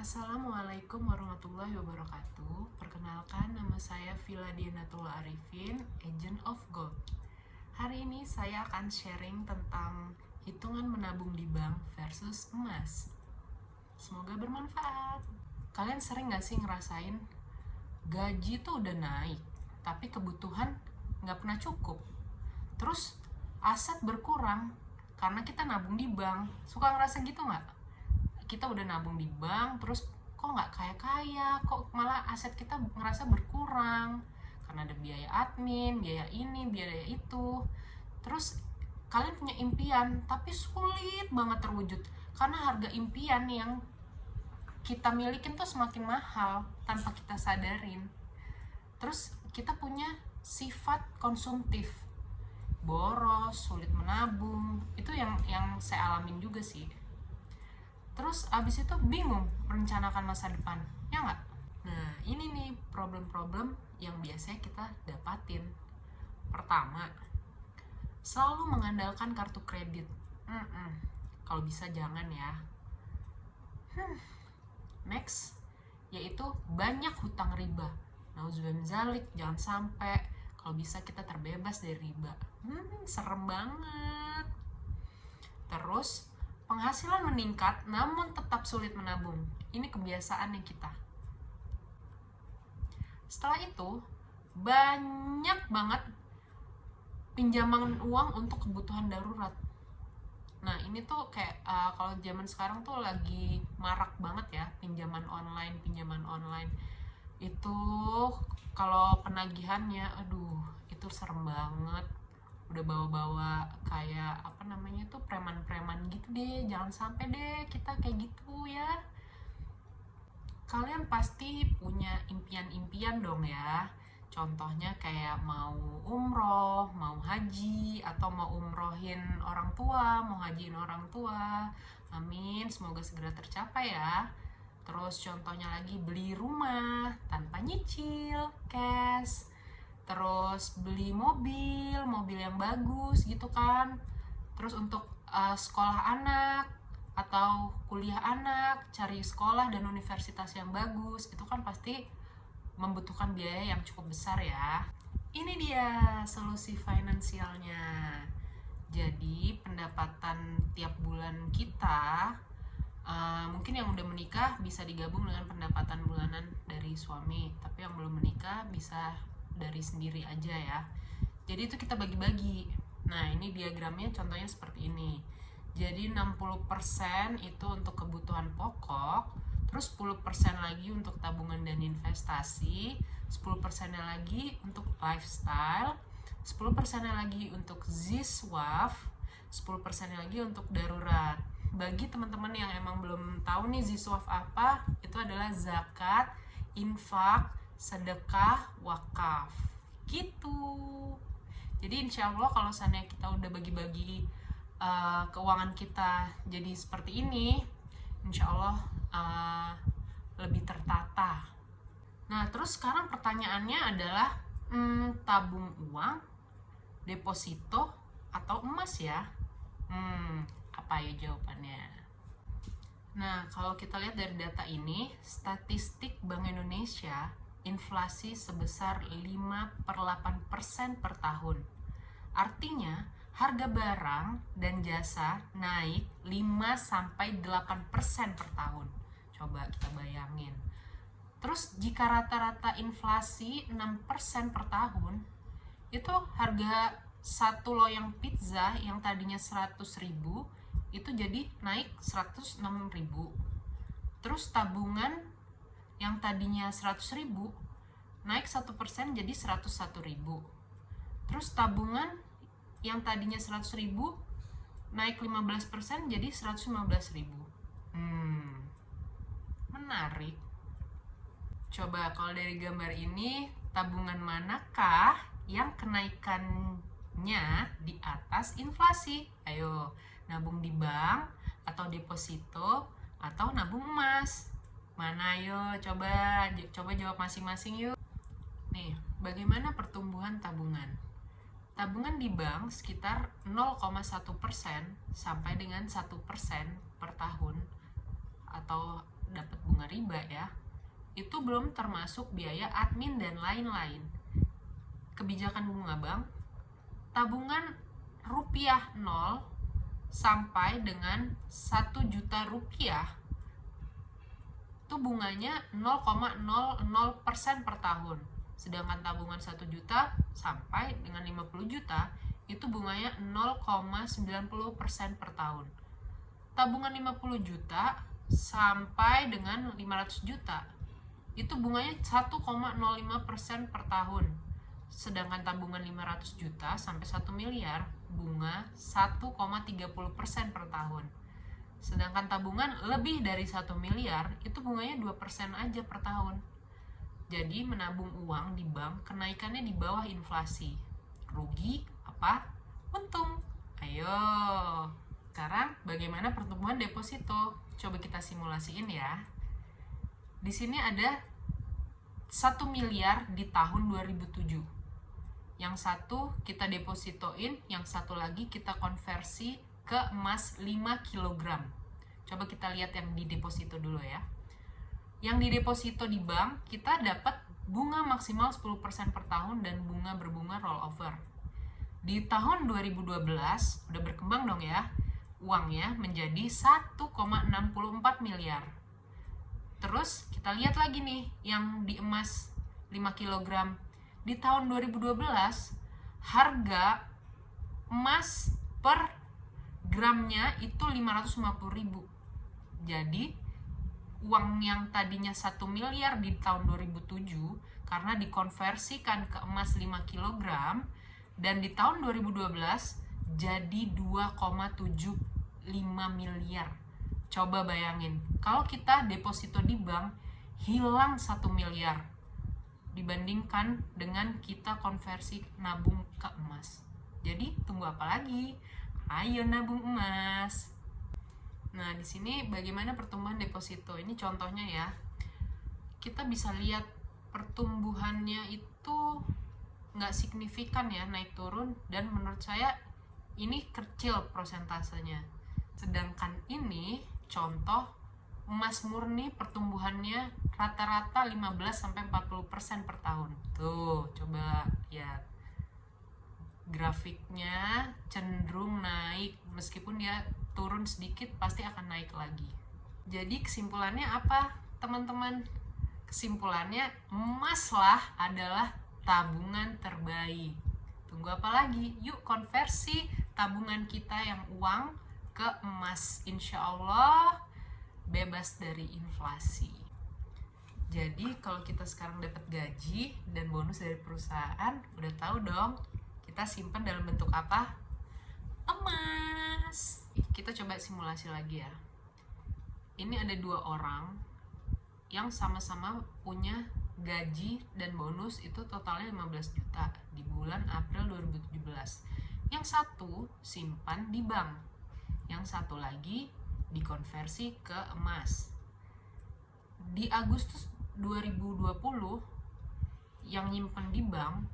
Assalamualaikum warahmatullahi wabarakatuh. Perkenalkan, nama saya Vila Dianatullah Arifin, Agent of Gold. Hari ini saya akan sharing tentang hitungan menabung di bank versus emas. Semoga bermanfaat. Kalian sering gak sih ngerasain gaji tuh udah naik, tapi kebutuhan gak pernah cukup? Terus aset berkurang karena kita nabung di bank. Suka ngerasa gitu gak? Kita udah nabung di bank, terus kok nggak kaya-kaya, kok malah aset kita ngerasa berkurang karena ada biaya admin, biaya ini, biaya itu. Terus kalian punya impian tapi sulit banget terwujud karena harga impian yang kita milikin tuh semakin mahal tanpa kita sadarin. Terus kita punya sifat konsumtif, boros, sulit menabung. Itu yang saya alamin juga sih. Terus abis itu bingung merencanakan masa depan, ya nggak? Nah, ini nih problem-problem yang biasanya kita dapatin. Pertama, selalu mengandalkan kartu kredit. Kalau bisa jangan ya. Next, yaitu banyak hutang riba. Nauzubillah min dzalik, jangan sampai. Kalau bisa kita terbebas dari riba. Serem banget. Terus, penghasilan meningkat namun tetap sulit menabung. Ini kebiasaannya kita. Setelah itu, banyak banget pinjaman uang untuk kebutuhan darurat. Nah, ini tuh kayak kalau zaman sekarang tuh lagi marak banget ya, pinjaman online. Itu kalau penagihannya, itu serem banget. Udah bawa-bawa kayak preman-preman gitu deh. Jangan sampai deh kita kayak gitu ya. Kalian pasti punya impian-impian dong ya. Contohnya kayak mau umroh, mau haji, atau mau umrohin orang tua, mau hajiin orang tua. Amin, semoga segera tercapai ya. Terus contohnya lagi beli rumah tanpa nyicil, cash. Terus beli mobil yang bagus gitu kan. Terus untuk sekolah anak atau kuliah anak, cari sekolah dan universitas yang bagus, itu kan pasti membutuhkan biaya yang cukup besar ya. Ini dia solusi finansialnya. Jadi pendapatan tiap bulan kita, mungkin yang udah menikah bisa digabung dengan pendapatan bulanan dari suami, tapi yang belum menikah bisa dari sendiri aja ya. Jadi itu kita bagi-bagi. Nah, ini diagramnya contohnya seperti ini. Jadi 60% itu untuk kebutuhan pokok, terus 10% lagi untuk tabungan dan investasi, 10% lagi untuk lifestyle, 10% lagi untuk ziswaf, 10% lagi untuk darurat. Bagi teman-teman yang emang belum tahu nih ziswaf apa, itu adalah zakat, infak, sedekah, wakaf gitu. Jadi insya Allah kalau seandainya kita udah bagi-bagi keuangan kita jadi seperti ini, insya Allah lebih tertata. Nah, terus sekarang pertanyaannya adalah tabung uang, deposito, atau emas ya? Apa ya jawabannya? Nah, kalau kita lihat dari data ini, statistik Bank Indonesia, inflasi sebesar 5/8% per tahun. Artinya, harga barang dan jasa naik 5-8% per tahun. Coba kita bayangin. Terus jika rata-rata inflasi 6% per tahun, itu harga satu loyang pizza yang tadinya 100.000 itu jadi naik 106.000. Terus tabungan yang tadinya 100.000 naik 1% jadi 101.000. Terus tabungan yang tadinya 100.000 naik 15% jadi 115.000. Menarik. Coba kalau dari gambar ini, tabungan manakah yang kenaikannya di atas inflasi? Ayo, nabung di bank atau deposito atau nabung emas? Mana ayo, coba jawab masing-masing yuk. Nih, bagaimana pertumbuhan tabungan? Tabungan di bank sekitar 0,1% sampai dengan 1% per tahun atau dapat bunga bunga riba ya, itu belum termasuk biaya admin dan lain-lain. Kebijakan bunga bank, tabungan rupiah 0 sampai dengan 1 juta rupiah itu bunganya 0,00% per tahun. Sedangkan tabungan 1 juta sampai dengan 50 juta itu bunganya 0,90% per tahun. Tabungan 50 juta sampai dengan 500 juta itu bunganya 1,05% per tahun. Sedangkan tabungan 500 juta sampai 1 miliar bunga 1,30% per tahun. Sedangkan tabungan lebih dari 1 miliar itu bunganya 2% aja per tahun. Jadi menabung uang di bank kenaikannya di bawah inflasi. Rugi apa? Untung. Ayo. Sekarang bagaimana pertumbuhan deposito? Coba kita simulasiin ya. Di sini ada 1 miliar di tahun 2007. Yang satu kita depositoin, yang satu lagi kita konversi ke emas 5 kg. Coba kita lihat yang di deposito dulu ya. Yang di deposito di bank, kita dapat bunga maksimal 10% per tahun dan bunga berbunga rollover. Di tahun 2012, udah berkembang dong ya, uangnya menjadi 1,64 miliar. Terus kita lihat lagi nih, yang di emas 5 kg. Di tahun 2012, harga emas per gramnya itu 550.000. Jadi, uang yang tadinya 1 miliar di tahun 2007, karena dikonversikan ke emas 5 kg, dan di tahun 2012 jadi 2,75 miliar. Coba bayangin, kalau kita deposito di bank, hilang 1 miliar. Dibandingkan dengan kita konversi nabung ke emas. Jadi tunggu apa lagi? Ayo nabung emas. Nah, di sini bagaimana pertumbuhan deposito? Ini contohnya ya. Kita bisa lihat pertumbuhannya itu nggak signifikan ya, naik turun, dan menurut saya ini kecil prosentasenya. Sedangkan ini contoh emas murni pertumbuhannya rata-rata 15-40% per tahun. Tuh, coba lihat. Grafiknya cenderung naik, meskipun dia turun sedikit pasti akan naik lagi. Jadi kesimpulannya apa, teman-teman? Kesimpulannya emas lah adalah tabungan terbaik. Tunggu apa lagi? Yuk konversi tabungan kita yang uang ke emas. Insya Allah bebas dari inflasi. Jadi kalau kita sekarang dapat gaji dan bonus dari perusahaan, udah tahu dong kita simpan dalam bentuk apa? Emas. Kita coba simulasi lagi ya. Ini ada 2 orang yang sama-sama punya gaji dan bonus itu totalnya 15 juta di bulan April 2017. Yang satu simpan di bank, yang satu lagi dikonversi ke emas. Di Agustus 2020 yang nyimpen di bank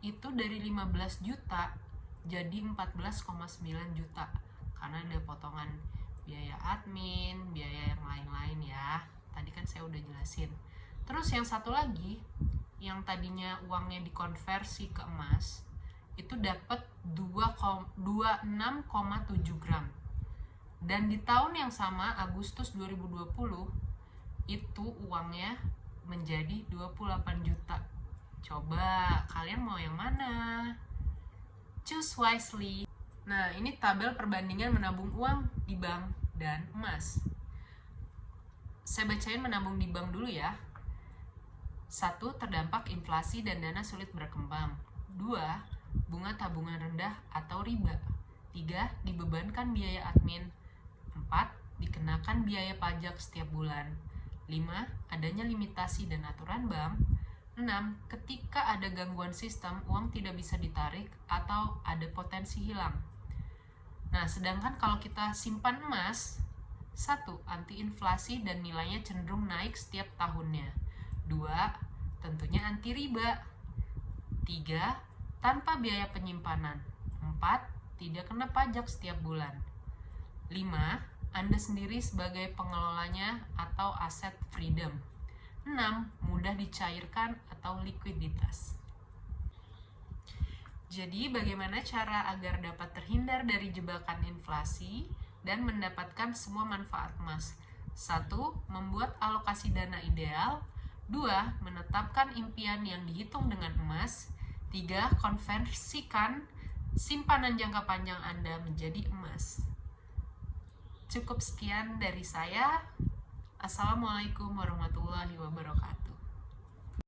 itu dari 15 juta jadi 14,9 juta karena ada potongan biaya admin, biaya yang lain-lain ya. Tadi kan saya udah jelasin. Terus yang satu lagi yang tadinya uangnya dikonversi ke emas itu dapat 26,7 gram. Dan di tahun yang sama, Agustus 2020, itu uangnya menjadi 28 juta. Coba, kalian mau yang mana? Choose wisely. Nah, ini tabel perbandingan menabung uang di bank dan emas. Saya bacain menabung di bank dulu ya. 1. Terdampak inflasi dan dana sulit berkembang. 2. Bunga tabungan rendah atau riba. 3. Dibebankan biaya admin. 4. Dikenakan biaya pajak setiap bulan. 5. Adanya limitasi dan aturan bank. 6. Ketika ada gangguan sistem, uang tidak bisa ditarik atau ada potensi hilang. Nah, sedangkan kalau kita simpan emas, 1. Anti inflasi dan nilainya cenderung naik setiap tahunnya. 2. Tentunya anti riba. 3. Tanpa biaya penyimpanan. 4. Tidak kena pajak setiap bulan. 5. Anda sendiri sebagai pengelolanya atau aset freedom. 6. Mudah dicairkan atau likuiditas. Jadi, bagaimana cara agar dapat terhindar dari jebakan inflasi dan mendapatkan semua manfaat emas? 1. Membuat alokasi dana ideal. 2. Menetapkan impian yang dihitung dengan emas. 3. Konversikan simpanan jangka panjang Anda menjadi emas. Cukup sekian dari saya. Assalamualaikum warahmatullahi wabarakatuh.